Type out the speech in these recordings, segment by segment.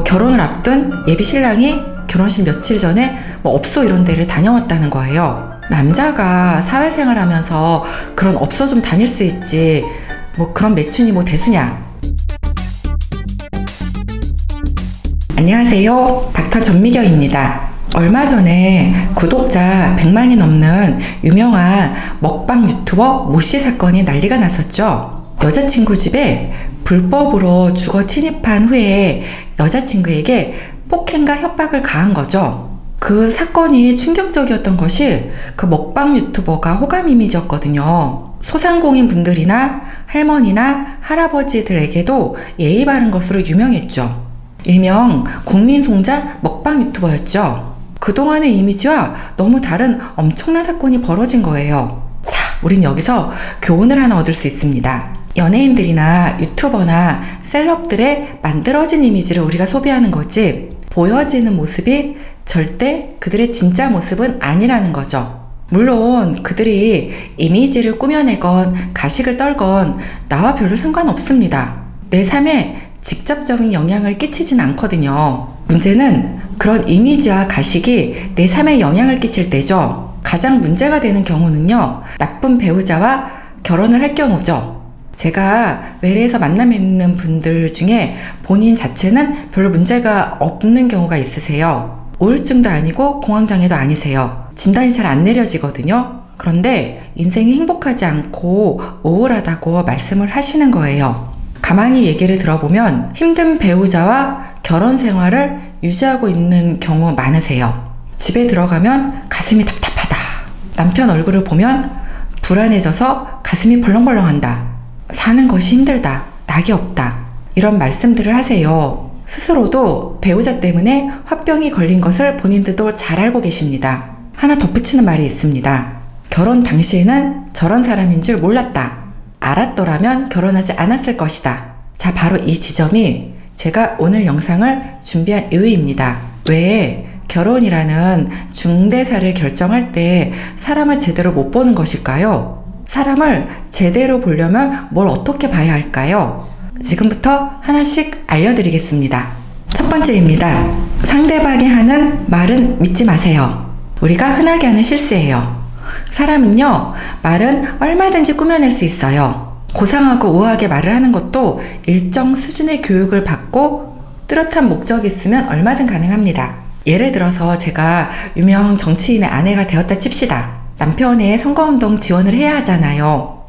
결혼을 앞둔 예비 신랑이 결혼식 며칠 전에 업소 이런 데를 다녀왔다는 거예요. 남자가 사회생활 하면서 그런 업소 좀 다닐 수 있지 그런 매춘이 대수냐. 안녕하세요, 닥터 전미경입니다. 얼마 전에 구독자 100만이 넘는 유명한 먹방 유튜버 모씨 사건이 난리가 났었죠. 여자친구 집에 불법으로 주거 침입한 후에 여자친구에게 폭행과 협박을 가한 거죠. 그 사건이 충격적이었던 것이 그 먹방 유튜버가 호감 이미지였거든요. 소상공인 분들이나 할머니나 할아버지들에게도 예의 바른 것으로 유명했죠. 일명 국민송자 먹방 유튜버였죠. 그동안의 이미지와 너무 다른 엄청난 사건이 벌어진 거예요. 자, 우린 여기서 교훈을 하나 얻을 수 있습니다. 연예인들이나 유튜버나 셀럽들의 만들어진 이미지를 우리가 소비하는 거지 보여지는 모습이 절대 그들의 진짜 모습은 아니라는 거죠. 물론 그들이 이미지를 꾸며내건 가식을 떨건 나와 별로 상관없습니다. 내 삶에 직접적인 영향을 끼치진 않거든요. 문제는 그런 이미지와 가식이 내 삶에 영향을 끼칠 때죠. 가장 문제가 되는 경우는요, 나쁜 배우자와 결혼을 할 경우죠. 제가 외래에서 만나 뵙는 분들 중에 본인 자체는 별로 문제가 없는 경우가 있으세요. 우울증도 아니고 공황장애도 아니세요. 진단이 잘 안 내려지거든요. 그런데 인생이 행복하지 않고 우울하다고 말씀을 하시는 거예요. 가만히 얘기를 들어보면 힘든 배우자와 결혼 생활을 유지하고 있는 경우 많으세요. 집에 들어가면 가슴이 답답하다. 남편 얼굴을 보면 불안해져서 가슴이 벌렁벌렁한다. 사는 것이 힘들다. 낙이 없다. 이런 말씀들을 하세요. 스스로도 배우자 때문에 화병이 걸린 것을 본인들도 잘 알고 계십니다. 하나 덧붙이는 말이 있습니다. 결혼 당시에는 저런 사람인 줄 몰랐다. 알았더라면 결혼하지 않았을 것이다. 자, 바로 이 지점이 제가 오늘 영상을 준비한 이유입니다. 왜 결혼이라는 중대사를 결정할 때 사람을 제대로 못 보는 것일까요? 사람을 제대로 보려면 뭘 어떻게 봐야 할까요? 지금부터 하나씩 알려드리겠습니다. 첫 번째입니다. 상대방이 하는 말은 믿지 마세요. 우리가 흔하게 하는 실수예요. 사람은요, 말은 얼마든지 꾸며낼 수 있어요. 고상하고 우아하게 말을 하는 것도 일정 수준의 교육을 받고 뚜렷한 목적이 있으면 얼마든 가능합니다. 예를 들어서 제가 유명 정치인의 아내가 되었다 칩시다. 남편의 선거운동 지원을 해야 하잖아요.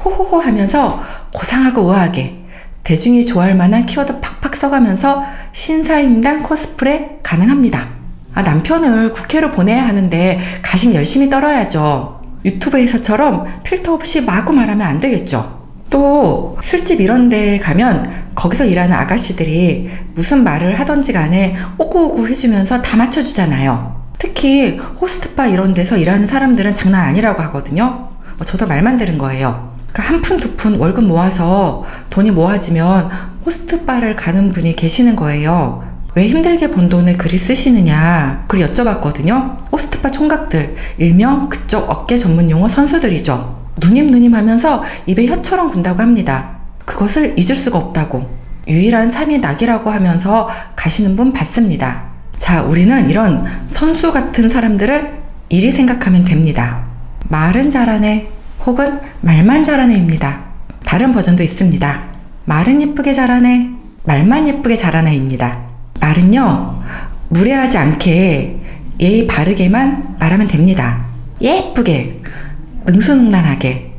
호호호 하면서 고상하고 우아하게 대중이 좋아할 만한 키워드 팍팍 써가면서 신사임당 코스프레 가능합니다. 남편을 국회로 보내야 하는데 가식 열심히 떨어야죠. 유튜브에서처럼 필터 없이 마구 말하면 안 되겠죠. 또 술집 이런 데 가면 거기서 일하는 아가씨들이 무슨 말을 하던지 간에 오구오구 해주면서 다 맞춰주잖아요. 특히 호스트바 이런 데서 일하는 사람들은 장난 아니라고 하거든요. 저도 말만 들은 거예요. 한 푼 두 푼 월급 모아서 돈이 모아지면 호스트바를 가는 분이 계시는 거예요. 왜 힘들게 번 돈을 그리 쓰시느냐 그리 여쭤봤거든요. 호스트바 총각들, 일명 그쪽 어깨 전문 용어 선수들이죠. 누님 하면서 입에 혀처럼 군다고 합니다. 그것을 잊을 수가 없다고 유일한 삶이 낙이라고 하면서 가시는 분 봤습니다. 자, 우리는 이런 선수 같은 사람들을 이리 생각하면 됩니다. 말은 잘하네 혹은 말만 잘하네입니다. 다른 버전도 있습니다. 말은 예쁘게 잘하네, 말만 예쁘게 잘하네입니다. 말은요, 무례하지 않게 예의 바르게만 말하면 됩니다. 예쁘게, 능수능란하게,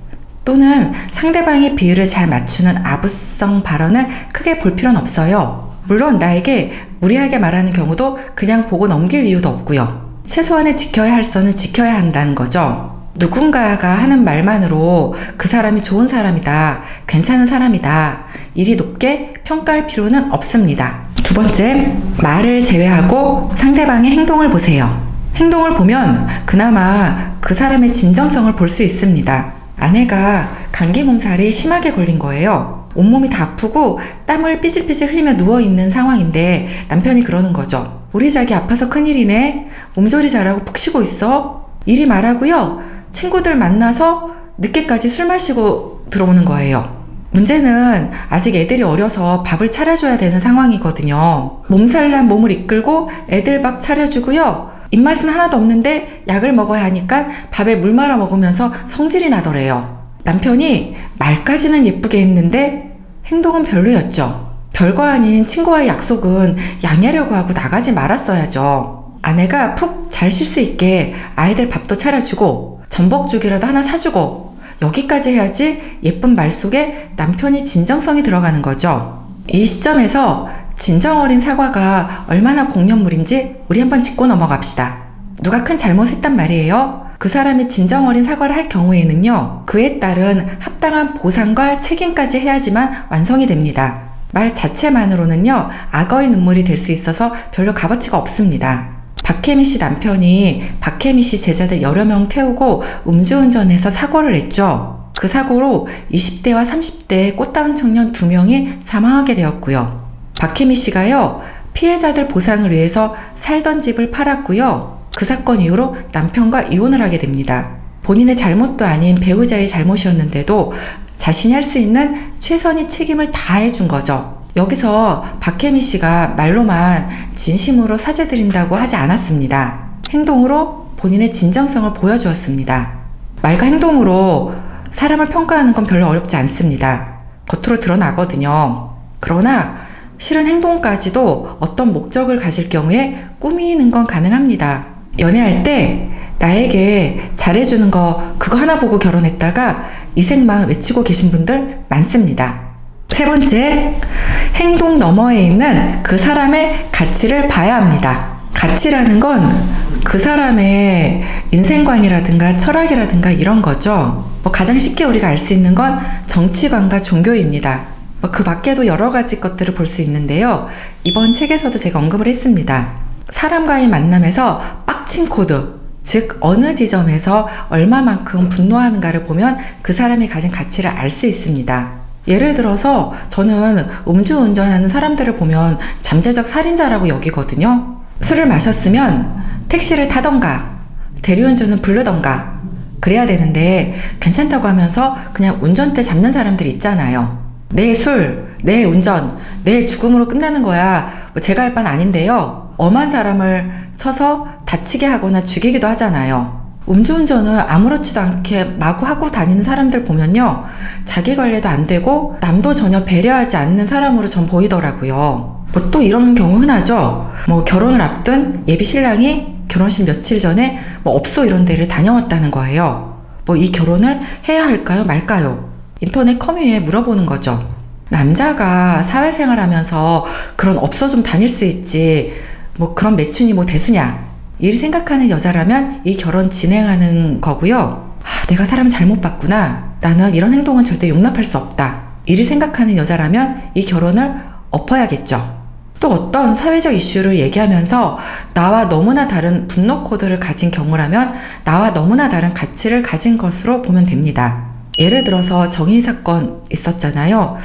또는 상대방의 비율을 잘 맞추는 아부성 발언을 크게 볼 필요는 없어요. 물론 나에게 무례하게 말하는 경우도 그냥 보고 넘길 이유도 없고요. 최소한의 지켜야 할 선은 지켜야 한다는 거죠. 누군가가 하는 말만으로 그 사람이 좋은 사람이다, 괜찮은 사람이다, 이리 높게 평가할 필요는 없습니다. 두 번째, 말을 제외하고 상대방의 행동을 보세요. 행동을 보면 그나마 그 사람의 진정성을 볼 수 있습니다. 아내가 감기 몸살이 심하게 걸린 거예요. 온몸이 다 아프고 땀을 삐질삐질 흘리며 누워있는 상황인데 남편이 그러는 거죠. 우리 자기 아파서 큰일이네. 몸조리 잘하고 푹 쉬고 있어. 이리 말하고요, 친구들 만나서 늦게까지 술 마시고 들어오는 거예요. 문제는 아직 애들이 어려서 밥을 차려줘야 되는 상황이거든요. 몸살난 몸을 이끌고 애들 밥 차려주고요. 입맛은 하나도 없는데 약을 먹어야 하니까 밥에 물 말아 먹으면서 성질이 나더래요. 남편이 말까지는 예쁘게 했는데 행동은 별로였죠. 별거 아닌 친구와의 약속은 양해하려고 하고 나가지 말았어야죠. 아내가 푹 잘 쉴 수 있게 아이들 밥도 차려주고 전복죽이라도 하나 사주고 여기까지 해야지 예쁜 말 속에 남편이 진정성이 들어가는 거죠. 이 시점에서 진정 어린 사과가 얼마나 공연물인지 우리 한번 짚고 넘어갑시다. 누가 큰 잘못했단 말이에요. 그 사람이 진정 어린 사과를 할 경우에는요, 그에 따른 합당한 보상과 책임까지 해야지만 완성이 됩니다. 말 자체만으로는요, 악어의 눈물이 될 수 있어서 별로 값어치가 없습니다. 박혜미 씨 남편이 박혜미 씨 제자들 여러 명 태우고 음주운전해서 사고를 냈죠. 그 사고로 20대와 30대 꽃다운 청년 2명이 사망하게 되었고요. 박혜미 씨가요, 피해자들 보상을 위해서 살던 집을 팔았고요. 그 사건 이후로 남편과 이혼을 하게 됩니다. 본인의 잘못도 아닌 배우자의 잘못이었는데도 자신이 할 수 있는 최선의 책임을 다해준 거죠. 여기서 박혜미 씨가 말로만 진심으로 사죄드린다고 하지 않았습니다. 행동으로 본인의 진정성을 보여주었습니다. 말과 행동으로 사람을 평가하는 건 별로 어렵지 않습니다. 겉으로 드러나거든요. 그러나 실은 행동까지도 어떤 목적을 가질 경우에 꾸미는 건 가능합니다. 연애할 때 나에게 잘해주는 거 그거 하나 보고 결혼했다가 이생망 외치고 계신 분들 많습니다. 세 번째, 행동 너머에 있는 그 사람의 가치를 봐야 합니다. 가치라는 건 그 사람의 인생관이라든가 철학이라든가 이런 거죠. 가장 쉽게 우리가 알 수 있는 건 정치관과 종교입니다. 그 밖에도 여러 가지 것들을 볼 수 있는데요. 이번 책에서도 제가 언급을 했습니다. 사람과의 만남에서 빡친 코드, 즉 어느 지점에서 얼마만큼 분노하는가를 보면 그 사람이 가진 가치를 알 수 있습니다. 예를 들어서 저는 음주운전하는 사람들을 보면 잠재적 살인자라고 여기거든요. 술을 마셨으면 택시를 타던가 대리운전은 부르던가 그래야 되는데 괜찮다고 하면서 그냥 운전대 잡는 사람들 있잖아요. 내 술, 내 운전, 내 죽음으로 끝나는 거야. 제가 할 바는 아닌데요. 엄한 사람을 쳐서 다치게 하거나 죽이기도 하잖아요. 음주운전을 아무렇지도 않게 마구 하고 다니는 사람들 보면요, 자기 관리도 안 되고 남도 전혀 배려하지 않는 사람으로 전 보이더라고요. 또 이런 경우 흔하죠. 결혼을 앞둔 예비 신랑이 결혼식 며칠 전에 업소 이런 데를 다녀왔다는 거예요. 이 결혼을 해야 할까요 말까요? 인터넷 커뮤니에 물어보는 거죠. 남자가 사회생활 하면서 그런 업소 좀 다닐 수 있지 그런 매춘이 대수냐, 이를 생각하는 여자라면 이 결혼 진행하는 거고요. 내가 사람을 잘못 봤구나, 나는 이런 행동은 절대 용납할 수 없다, 이를 생각하는 여자라면 이 결혼을 엎어야겠죠. 또 어떤 사회적 이슈를 얘기하면서 나와 너무나 다른 분노 코드를 가진 경우라면 나와 너무나 다른 가치를 가진 것으로 보면 됩니다. 예를 들어서 정의 사건 있었잖아요.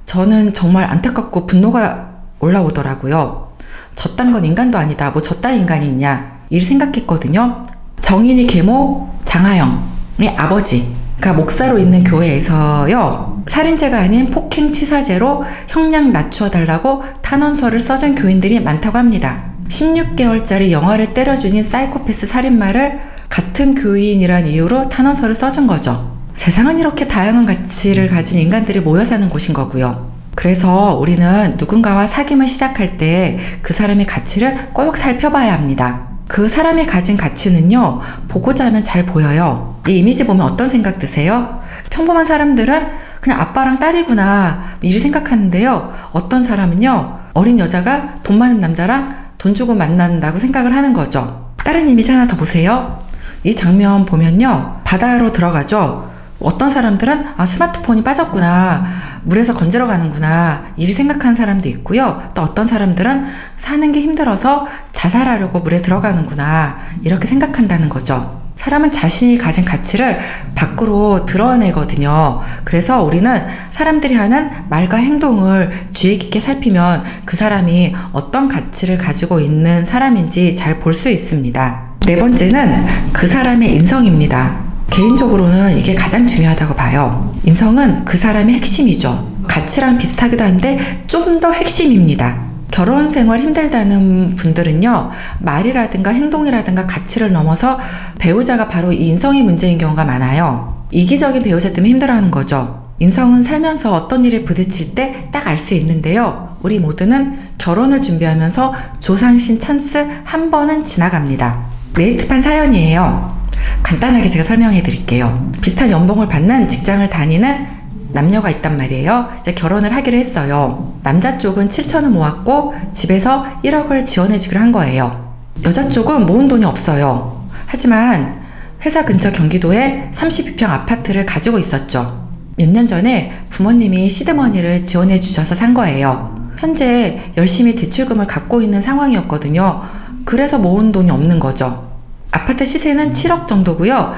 저는 정말 안타깝고 분노가 올라오더라고요. 저딴 건 인간도 아니다. 저딴 인간이 있냐, 이를 생각했거든요. 정인이 계모 장하영의 아버지가 목사로 있는 교회에서요, 살인죄가 아닌 폭행치사죄로 형량 낮추어달라고 탄원서를 써준 교인들이 많다고 합니다. 16개월짜리 영아를 때려 죽인 사이코패스 살인마를 같은 교인이란 이유로 탄원서를 써준 거죠. 세상은 이렇게 다양한 가치를 가진 인간들이 모여 사는 곳인 거고요. 그래서 우리는 누군가와 사귐을 시작할 때 그 사람의 가치를 꼭 살펴봐야 합니다. 그 사람이 가진 가치는요, 보고자 하면 잘 보여요. 이 이미지 보면 어떤 생각 드세요? 평범한 사람들은 그냥 아빠랑 딸이구나, 이를 생각하는데요. 어떤 사람은요, 어린 여자가 돈 많은 남자랑 돈 주고 만난다고 생각을 하는 거죠. 다른 이미지 하나 더 보세요. 이 장면 보면요, 바다로 들어가죠. 어떤 사람들은 스마트폰이 빠졌구나, 물에서 건지러 가는구나, 이를 생각하는 사람도 있고요. 또 어떤 사람들은 사는 게 힘들어서 자살하려고 물에 들어가는구나, 이렇게 생각한다는 거죠. 사람은 자신이 가진 가치를 밖으로 드러내거든요. 그래서 우리는 사람들이 하는 말과 행동을 주의 깊게 살피면 그 사람이 어떤 가치를 가지고 있는 사람인지 잘 볼 수 있습니다. 네 번째는 그 사람의 인성입니다. 개인적으로는 이게 가장 중요하다고 봐요. 인성은 그 사람의 핵심이죠. 가치랑 비슷하기도 한데 좀 더 핵심입니다. 결혼 생활 힘들다는 분들은요, 말이라든가 행동이라든가 가치를 넘어서 배우자가 바로 이 인성이 문제인 경우가 많아요. 이기적인 배우자 때문에 힘들어하는 거죠. 인성은 살면서 어떤 일을 부딪힐 때 딱 알 수 있는데요. 우리 모두는 결혼을 준비하면서 조상신 찬스 한 번은 지나갑니다. 레이트판 사연이에요. 간단하게 제가 설명해 드릴게요. 비슷한 연봉을 받는 직장을 다니는 남녀가 있단 말이에요. 이제 결혼을 하기로 했어요. 남자 쪽은 7천을 모았고 집에서 1억을 지원해 주기로 한 거예요. 여자 쪽은 모은 돈이 없어요. 하지만 회사 근처 경기도에 32평 아파트를 가지고 있었죠. 몇 년 전에 부모님이 시드머니를 지원해 주셔서 산 거예요. 현재 열심히 대출금을 갖고 있는 상황이었거든요. 그래서 모은 돈이 없는 거죠. 아파트 시세는 7억 정도고요.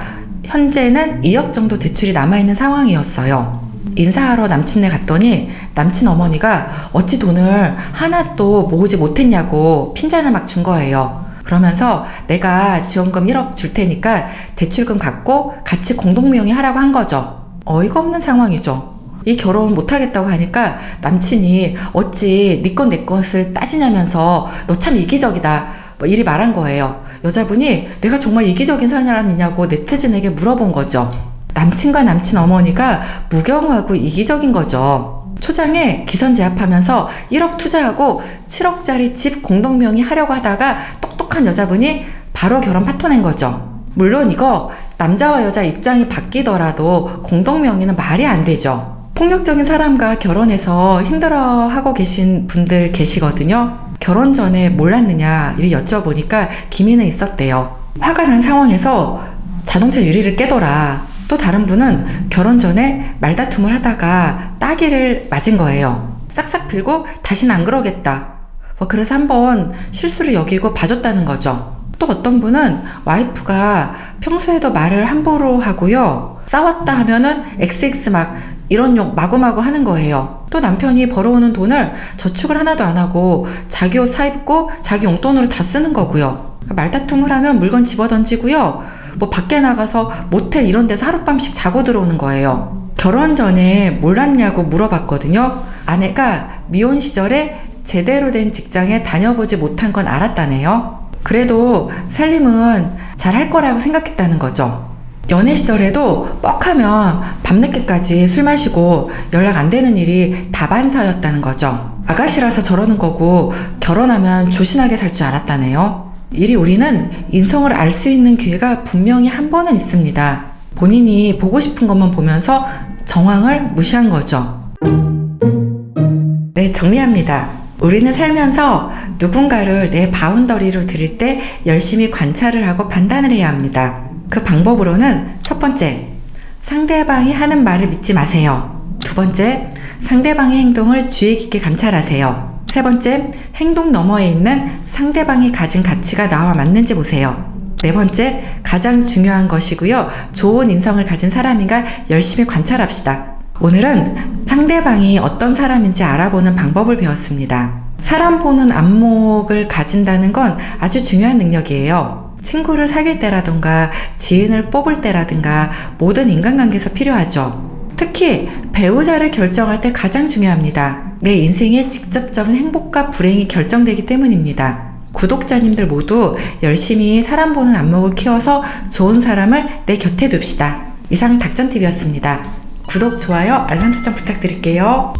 현재는 2억 정도 대출이 남아있는 상황이었어요. 인사하러 남친네 갔더니 남친 어머니가 어찌 돈을 하나도 모으지 못했냐고 핀잔을 막 준 거예요. 그러면서 내가 지원금 1억 줄 테니까 대출금 갖고 같이 공동명의 하라고 한 거죠. 어이가 없는 상황이죠. 이 결혼 못하겠다고 하니까 남친이 어찌 네 것 내 것을 따지냐면서 너 참 이기적이다 이리 말한 거예요. 여자분이 내가 정말 이기적인 사람이냐고 네티즌에게 물어본 거죠. 남친과 남친 어머니가 무경하고 이기적인 거죠. 초장에 기선제압하면서 1억 투자하고 7억짜리 집 공동명의 하려고 하다가 똑똑한 여자분이 바로 결혼 파토 낸 거죠. 물론 이거 남자와 여자 입장이 바뀌더라도 공동명의는 말이 안 되죠. 폭력적인 사람과 결혼해서 힘들어하고 계신 분들 계시거든요. 결혼 전에 몰랐느냐 이리 여쭤보니까 기미는 있었대요. 화가 난 상황에서 자동차 유리를 깨더라. 또 다른 분은 결혼 전에 말다툼을 하다가 따귀를 맞은 거예요. 싹싹 빌고 다시는 안 그러겠다. 그래서 한번 실수를 여기고 봐줬다는 거죠. 또 어떤 분은 와이프가 평소에도 말을 함부로 하고요. 싸웠다 하면은 XX 막 이런 욕 마구마구 하는 거예요. 또 남편이 벌어오는 돈을 저축을 하나도 안 하고 자기 옷 사입고 자기 용돈으로 다 쓰는 거고요. 말다툼을 하면 물건 집어던지고요. 밖에 나가서 모텔 이런 데서 하룻밤씩 자고 들어오는 거예요. 결혼 전에 몰랐냐고 물어봤거든요. 아내가 미혼 시절에 제대로 된 직장에 다녀보지 못한 건 알았다네요. 그래도 살림은 잘할 거라고 생각했다는 거죠. 연애 시절에도 뻑하면 밤늦게까지 술 마시고 연락 안 되는 일이 다반사였다는 거죠. 아가씨라서 저러는 거고 결혼하면 조신하게 살 줄 알았다네요. 이리 우리는 인성을 알 수 있는 기회가 분명히 한 번은 있습니다. 본인이 보고 싶은 것만 보면서 정황을 무시한 거죠. 네, 정리합니다. 우리는 살면서 누군가를 내 바운더리로 들일 때 열심히 관찰을 하고 판단을 해야 합니다. 그 방법으로는 첫 번째, 상대방이 하는 말을 믿지 마세요. 두 번째, 상대방의 행동을 주의 깊게 관찰하세요. 세 번째, 행동 너머에 있는 상대방이 가진 가치가 나와 맞는지 보세요. 네 번째, 가장 중요한 것이고요. 좋은 인성을 가진 사람인가 열심히 관찰합시다. 오늘은 상대방이 어떤 사람인지 알아보는 방법을 배웠습니다. 사람 보는 안목을 가진다는 건 아주 중요한 능력이에요. 친구를 사귈 때라든가 지인을 뽑을 때라든가 모든 인간관계에서 필요하죠. 특히 배우자를 결정할 때 가장 중요합니다. 내 인생의 직접적인 행복과 불행이 결정되기 때문입니다. 구독자님들 모두 열심히 사람 보는 안목을 키워서 좋은 사람을 내 곁에 둡시다. 이상 닥전TV였습니다. 구독, 좋아요, 알람 설정 부탁드릴게요.